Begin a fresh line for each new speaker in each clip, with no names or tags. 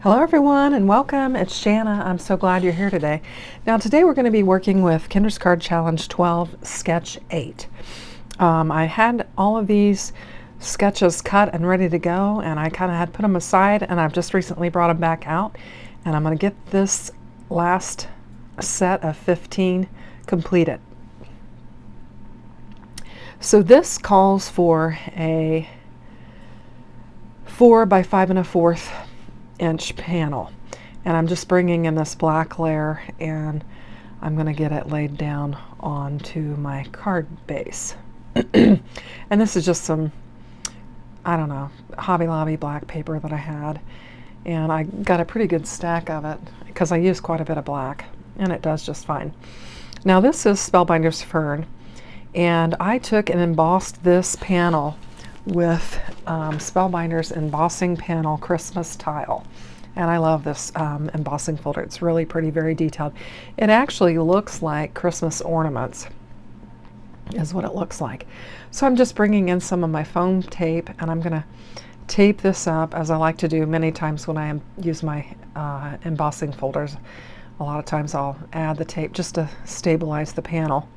Hello everyone and welcome. It's Shanna. I'm so glad you're here today. Now today we're going to be working with Kinder's Card Challenge 12 Sketch 8. I had all of these sketches cut and ready to go, and I kind of had put them aside, and I've just recently brought them back out, and I'm going to get this last set of 15 completed. So this calls for a 4 by 5 1/4 inch panel, and I'm just bringing in this black layer and I'm going to get it laid down onto my card base. And this is just some, I don't know, Hobby Lobby black paper that I had, and I got a pretty good stack of it because I use quite a bit of black, and it does just fine. Now this is Spellbinder's Fern, and I took and embossed this panel with Spellbinder's embossing panel Christmas tile, and I love this embossing folder. It's really pretty, very detailed. It actually looks like Christmas ornaments is what it looks like. So I'm just bringing in some of my foam tape, and I'm gonna tape this up as I like to do many times when I use my embossing folders. A lot of times I'll add the tape just to stabilize the panel.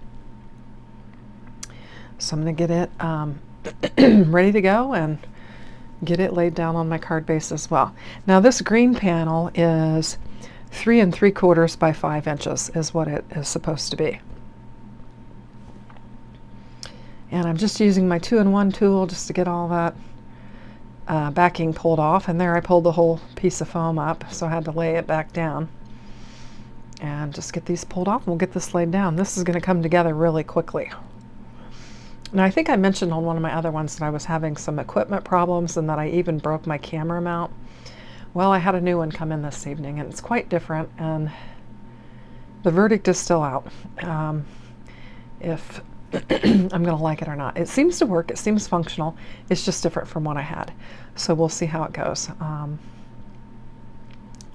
So I'm gonna get it ready to go and get it laid down on my card base as well. Now this green panel is 3 3/4 by 5 inches is what it is supposed to be. And I'm just using my 2-in-1 tool just to get all that backing pulled off, and there I pulled the whole piece of foam up, so I had to lay it back down and just get these pulled off, and we'll get this laid down. This is going to come together really quickly. Now, I think I mentioned on one of my other ones that I was having some equipment problems and that I even broke my camera mount. Well, I had a new one come in this evening, and it's quite different, and the verdict is still out if I'm going to like it or not. It seems to work. It seems functional. It's just different from what I had. So we'll see how it goes.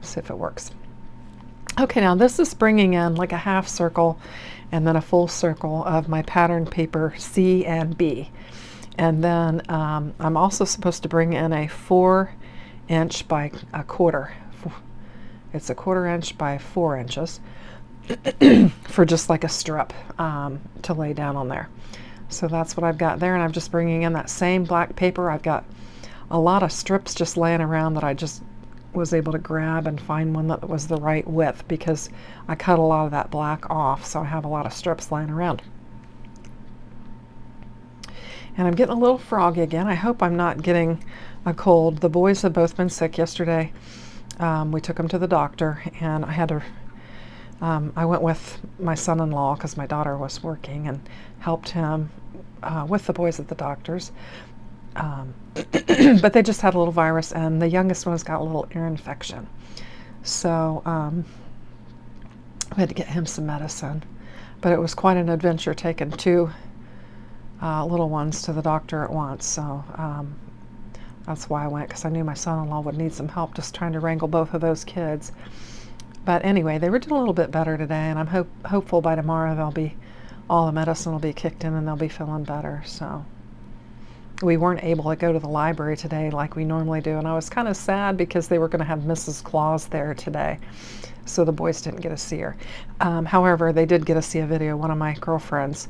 See if it works. Okay, now this is bringing in like a half circle and then a full circle of my pattern paper C and B. And then I'm also supposed to bring in a 4 inch by a quarter. It's a 1/4 inch by 4 inches for just like a strip to lay down on there. So that's what I've got there, and I'm just bringing in that same black paper. I've got a lot of strips just laying around that I just was able to grab and find one that was the right width, because I cut a lot of that black off, so I have a lot of strips laying around. And I'm getting a little froggy again. I hope I'm not getting a cold. The boys have both been sick yesterday. We took them to the doctor, and I had to I went with my son-in-law because my daughter was working, and helped him with the boys at the doctor's. But they just had a little virus, and the youngest one's got a little ear infection. So we had to get him some medicine. But it was quite an adventure taking 2 little ones to the doctor at once. So that's why I went, because I knew my son-in-law would need some help just trying to wrangle both of those kids. But anyway, they were doing a little bit better today, and I'm hopeful by tomorrow all the medicine will be kicked in and they'll be feeling better. So we weren't able to go to the library today like we normally do, and I was kind of sad because they were going to have Mrs. Claus there today, so the boys didn't get to see her. However, they did get to see a video. One of my girlfriends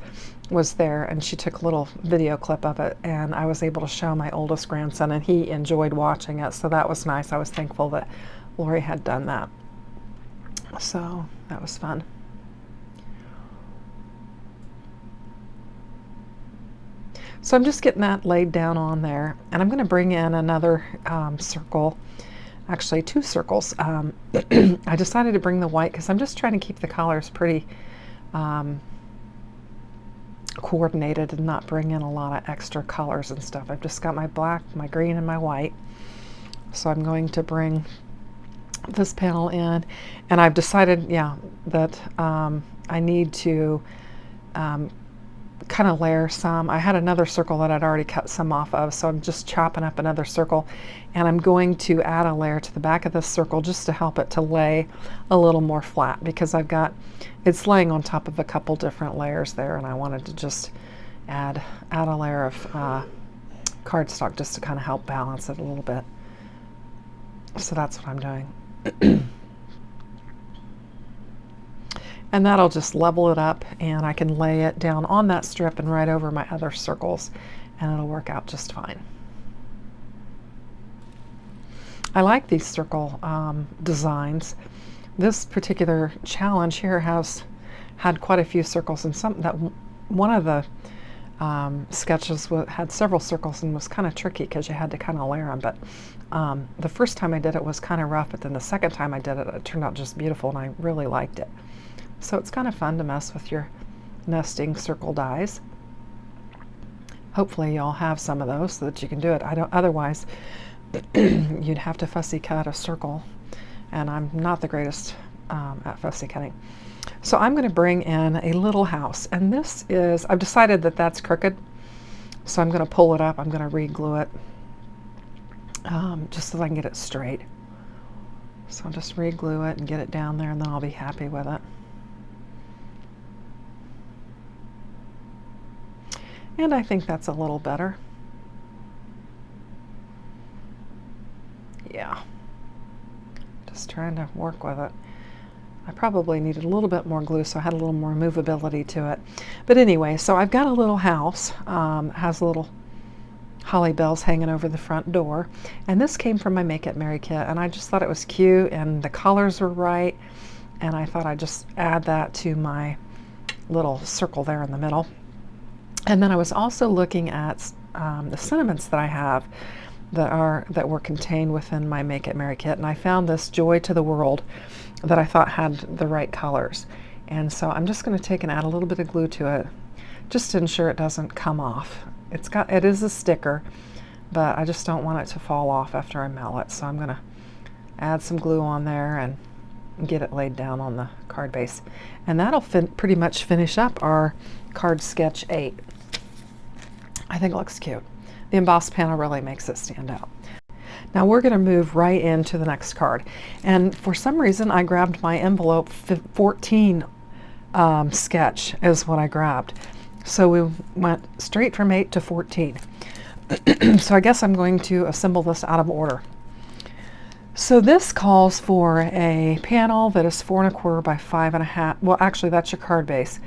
was there, and she took a little video clip of it, and I was able to show my oldest grandson, and he enjoyed watching it, so that was nice. I was thankful that Lori had done that. So that was fun. So I'm just getting that laid down on there, and I'm going to bring in another circle, actually 2 circles. I decided to bring the white because I'm just trying to keep the colors pretty coordinated and not bring in a lot of extra colors and stuff. I've just got my black, my green, and my white. So I'm going to bring this panel in, and I've decided, that I need to kind of layer some. I had another circle that I'd already cut some off of, so I'm just chopping up another circle, and I'm going to add a layer to the back of this circle just to help it to lay a little more flat, because it's laying on top of a couple different layers there, and I wanted to just add a layer of cardstock just to kind of help balance it a little bit. So that's what I'm doing. And that'll just level it up, and I can lay it down on that strip and right over my other circles, and it'll work out just fine. I like these circle designs. This particular challenge here has had quite a few circles, and one of the sketches had several circles and was kind of tricky because you had to kind of layer them. But the first time I did it was kind of rough, but then the second time I did it, it turned out just beautiful, and I really liked it. So it's kind of fun to mess with your nesting circle dies. Hopefully y'all have some of those so that you can do it. Otherwise you'd have to fussy cut a circle, and I'm not the greatest at fussy cutting. So I'm going to bring in a little house, and this is, I've decided that that's crooked, so I'm going to pull it up. I'm going to re-glue it just so I can get it straight. So I'll just re-glue it and get it down there, and then I'll be happy with it. And I think that's a little better. Yeah. Just trying to work with it. I probably needed a little bit more glue, so I had a little more movability to it. But anyway, so I've got a little house. Has little holly bells hanging over the front door. And this came from my Make It Merry kit, and I just thought it was cute, and the colors were right. And I thought I'd just add that to my little circle there in the middle. And then I was also looking at the sentiments that I have that were contained within my Make It Merry kit, and I found this Joy to the World that I thought had the right colors. And so I'm just going to take and add a little bit of glue to it just to ensure it doesn't come off. It is a sticker, but I just don't want it to fall off after I melt it. So I'm going to add some glue on there and get it laid down on the card base. And that'll pretty much finish up our card sketch 8. I think it looks cute. The embossed panel really makes it stand out. Now we're going to move right into the next card. And for some reason I grabbed my envelope 14 sketch is what I grabbed. So we went straight from 8 to 14. So I guess I'm going to assemble this out of order. So this calls for a panel that is 4 1/4 by 5 1/2. Well, actually that's your card base.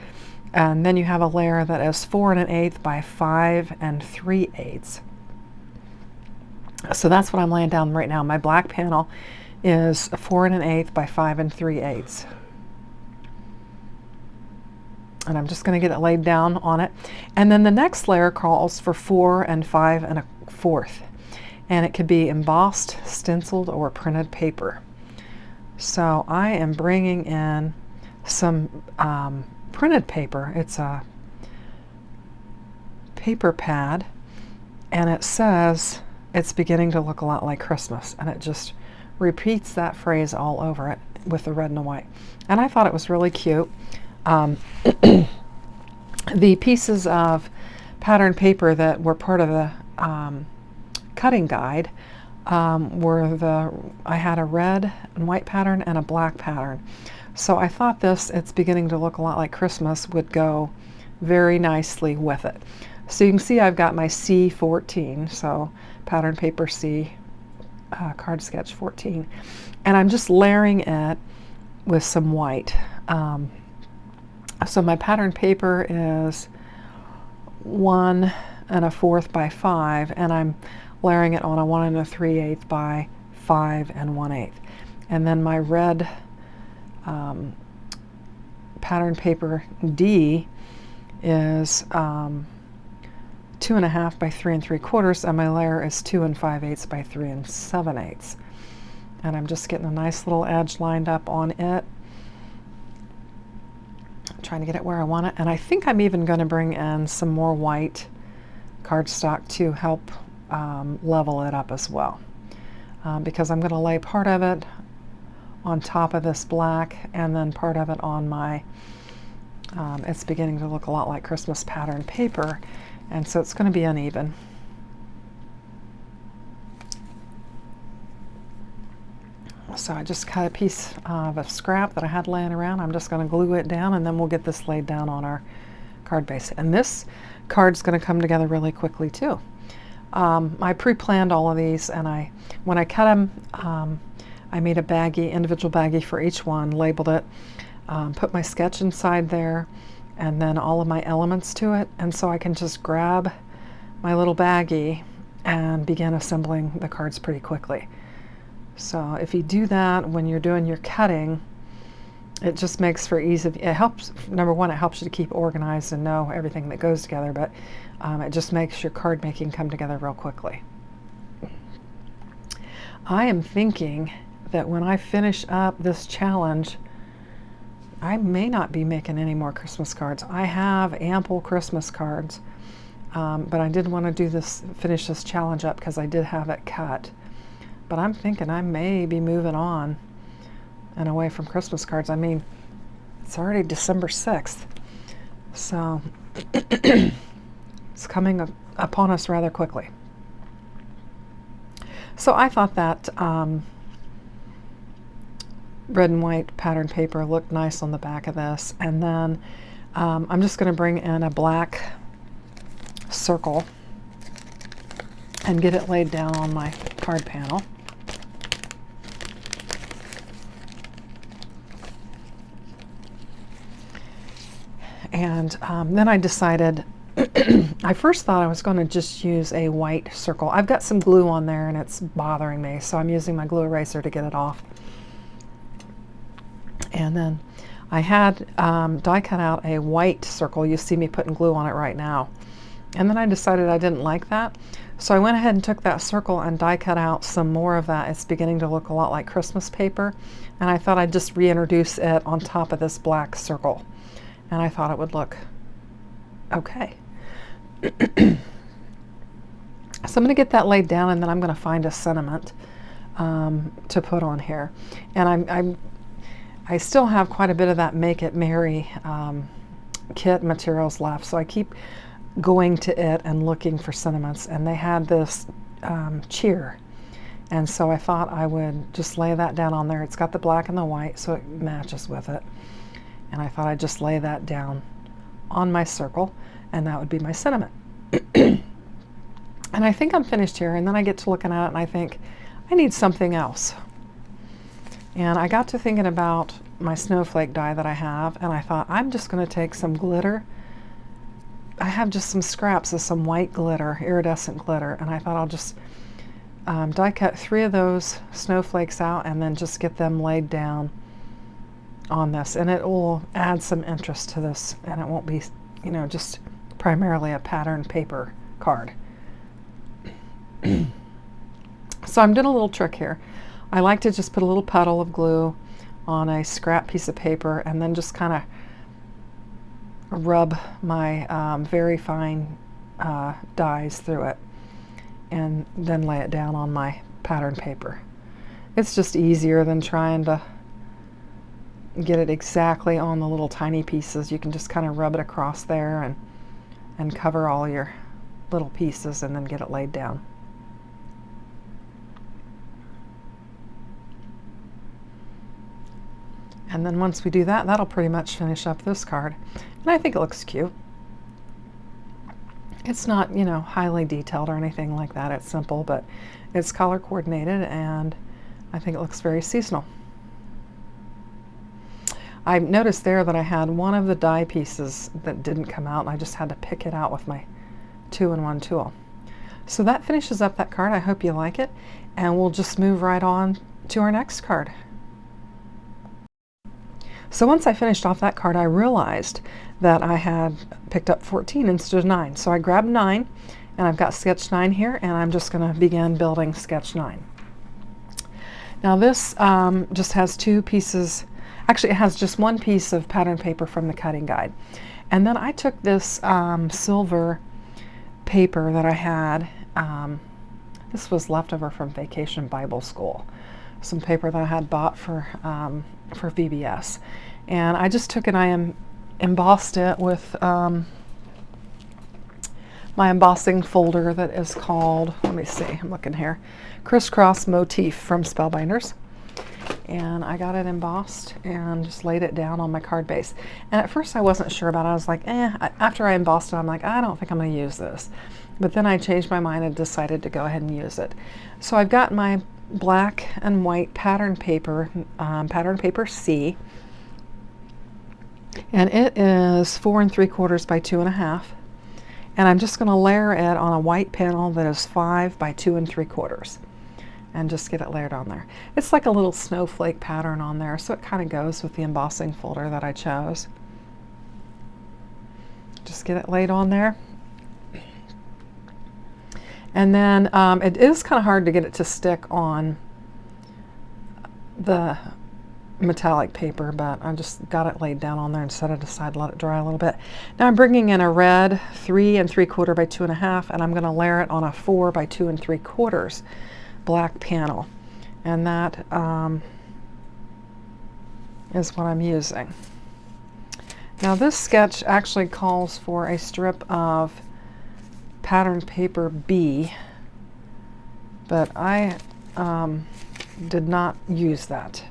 And then you have a layer that is 4 1/8 by 5 3/8. So that's what I'm laying down right now. My black panel is 4 1/8 by 5 3/8. And I'm just going to get it laid down on it. And then the next layer calls for 4 5 1/4. And it could be embossed, stenciled, or printed paper. So I am bringing in some printed paper. It's a paper pad, and it says it's beginning to look a lot like Christmas, and it just repeats that phrase all over it with the red and the white. And I thought it was really cute. The pieces of pattern paper that were part of the cutting guide I had a red and white pattern and a black pattern. So I thought it's beginning to look a lot like Christmas would go very nicely with it. So you can see I've got my C14, so pattern paper C, card sketch 14. And I'm just layering it with some white. So my pattern paper is 1 1/4 by 5, and I'm layering it on a 1 3/8 by 5 1/8. And then my red pattern paper D is 2 1/2 by 3 3/4, and my layer is 2 5/8 by 3 7/8. And I'm just getting a nice little edge lined up on it. I'm trying to get it where I want it, and I think I'm even going to bring in some more white cardstock to help level it up as well, because I'm going to lay part of it on top of this black and then part of it on my it's beginning to look a lot like Christmas pattern paper, and so it's going to be uneven. So I just cut a piece of a scrap that I had laying around. I'm just going to glue it down, and then we'll get this laid down on our card base. And this card's going to come together really quickly too. I pre-planned all of these, and when I cut them, I made a baggie, individual baggie for each one, labeled it, put my sketch inside there, and then all of my elements to it, and so I can just grab my little baggie and begin assembling the cards pretty quickly. So if you do that when you're doing your cutting, it just makes for ease of, it helps, number one, it helps you to keep organized and know everything that goes together, but it just makes your card making come together real quickly. I am thinking that when I finish up this challenge, I may not be making any more Christmas cards. I have ample Christmas cards, but I did want to do this, finish this challenge up because I did have it cut. But I'm thinking I may be moving on and away from Christmas cards. I mean, it's already December 6th, so it's coming upon us rather quickly. So I thought that red and white pattern paper looked nice on the back of this, and then I'm just going to bring in a black circle and get it laid down on my card panel. And then I decided, I first thought I was going to just use a white circle. I've got some glue on there and it's bothering me, so I'm using my glue eraser to get it off. And then I had die cut out a white circle. You see me putting glue on it right now. And then I decided I didn't like that. So I went ahead and took that circle and die cut out some more of that. It's beginning to look a lot like Christmas paper. And I thought I'd just reintroduce it on top of this black circle. And I thought it would look okay. So I'm going to get that laid down, and then I'm going to find a sentiment to put on here. And I still have quite a bit of that Make It Merry kit materials left, so I keep going to it and looking for sentiments. And they had this cheer, and so I thought I would just lay that down on there. It's got the black and the white, so it matches with it. And I thought I'd just lay that down on my circle, and that would be my sentiment. And I think I'm finished here, and then I get to looking at it and I think I need something else. And I got to thinking about my snowflake die that I have, and I thought I'm just going to take some glitter. I have just some scraps of some white glitter, iridescent glitter, and I thought I'll just die cut 3 of those snowflakes out and then just get them laid down on this, and it will add some interest to this, and it won't be, you know, just primarily a pattern paper card. So I'm doing a little trick here. I like to just put a little puddle of glue on a scrap piece of paper and then just kind of rub my very fine dies through it and then lay it down on my pattern paper. It's just easier than trying to get it exactly on the little tiny pieces. You can just kind of rub it across there and cover all your little pieces and then get it laid down. And then once we do that, that'll pretty much finish up this card. And I think it looks cute. It's not, you know, highly detailed or anything like that. It's simple, but it's color coordinated, and I think it looks very seasonal. I noticed there that I had one of the die pieces that didn't come out, and I just had to pick it out with my 2-in-1 tool. So that finishes up that card. I hope you like it, and we'll just move right on to our next card. So once I finished off that card, I realized that I had picked up 14 instead of 9. So I grabbed 9, and I've got sketch 9 here, and I'm just going to begin building sketch 9. Now this just has 2 pieces. Actually, it has just 1 piece of pattern paper from the cutting guide. And then I took this silver paper that I had. This was leftover from Vacation Bible School. Some paper that I had bought for VBS. And I just took it, I embossed it with my embossing folder that is called, let me see, I'm looking here, Crisscross Motif from Spellbinders. And I got it embossed and just laid it down on my card base. And at first I wasn't sure about it. I was like, after I embossed it, I'm like, I don't think I'm going to use this. But then I changed my mind and decided to go ahead and use it. So I've got my black and white pattern paper C, and it is 4 3/4 by 2.5, and I'm just going to layer it on a white panel that is 5 by 2 3/4, and just get it layered on there. It's like a little snowflake pattern on there, so it kind of goes with the embossing folder that I chose. Just get it laid on there. And then it is kind of hard to get it to stick on the metallic paper, but I just got it laid down on there and set it aside, let it dry a little bit. Now I'm bringing in a red 3 3/4 by 2.5, and I'm going to layer it on a 4 by 2 3/4 black panel, and that is what I'm using. Now this sketch actually calls for a strip of pattern paper B, but I did not use that.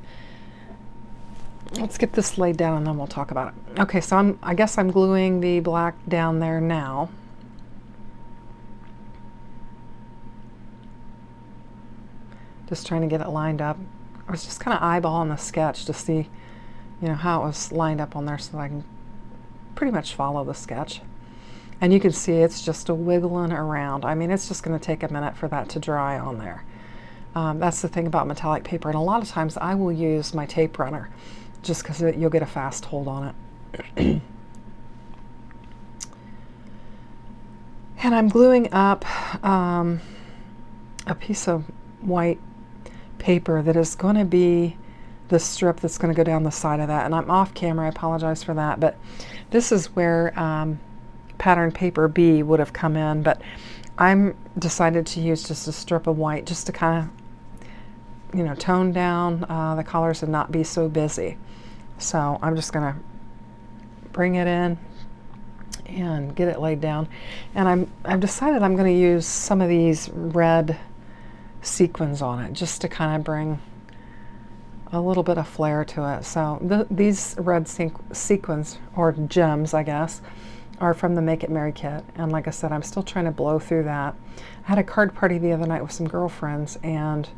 Let's get this laid down and then we'll talk about it. Okay, so I guess I'm gluing the black down there now. Just trying to get it lined up. I was just kind of eyeballing the sketch to see, you know, how it was lined up on there so that I can pretty much follow the sketch. And you can see it's just a wiggling around. I mean, it's just going to take a minute for that to dry on there. That's the thing about metallic paper, and a lot of times I will use my tape runner just because you'll get a fast hold on it. And I'm gluing up a piece of white paper that is going to be the strip that's going to go down the side of that. And I'm off camera, I apologize for that, but this is where pattern paper B would have come in, but I'm decided to use just a strip of white just to kind of, you know, tone down the colors and not be so busy. So I'm just going to bring it in and get it laid down. And I've decided I'm going to use some of these red sequins on it just to kind of bring a little bit of flair to it. So these red sequins, or gems I guess, are from the Make It Merry kit, and like I said, I'm still trying to blow through that. I had a card party the other night with some girlfriends, and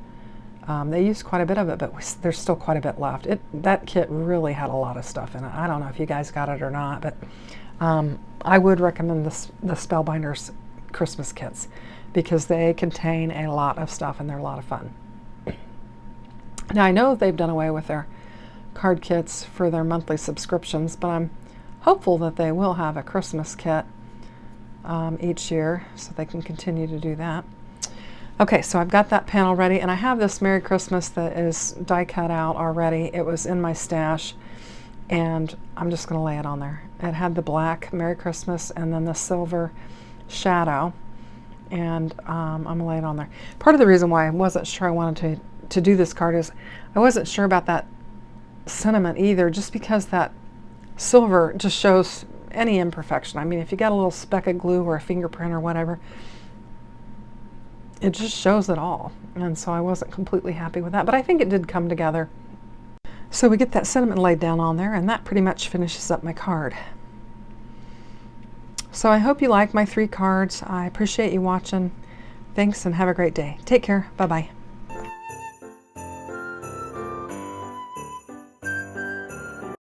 they used quite a bit of it, but there's still quite a bit left. That kit really had a lot of stuff in it. I don't know if you guys got it or not, but I would recommend the Spellbinders Christmas kits because they contain a lot of stuff and they're a lot of fun. Now I know they've done away with their card kits for their monthly subscriptions, but I'm hopeful that they will have a Christmas kit each year so they can continue to do that. Okay, so I've got that panel ready, and I have this Merry Christmas that is die cut out already. It was in my stash, and I'm just going to lay it on there. It had the black Merry Christmas and then the silver shadow, and I'm going to lay it on there. Part of the reason why I wasn't sure I wanted to do this card is I wasn't sure about that sentiment either, just because that silver just shows any imperfection. I mean, if you got a little speck of glue or a fingerprint or whatever, it just shows it all. And so I wasn't completely happy with that, but I think it did come together. So we get that sentiment laid down on there, and that pretty much finishes up my card. So I hope you like my 3 cards. I appreciate you watching. Thanks and have a great day. Take care. Bye-bye.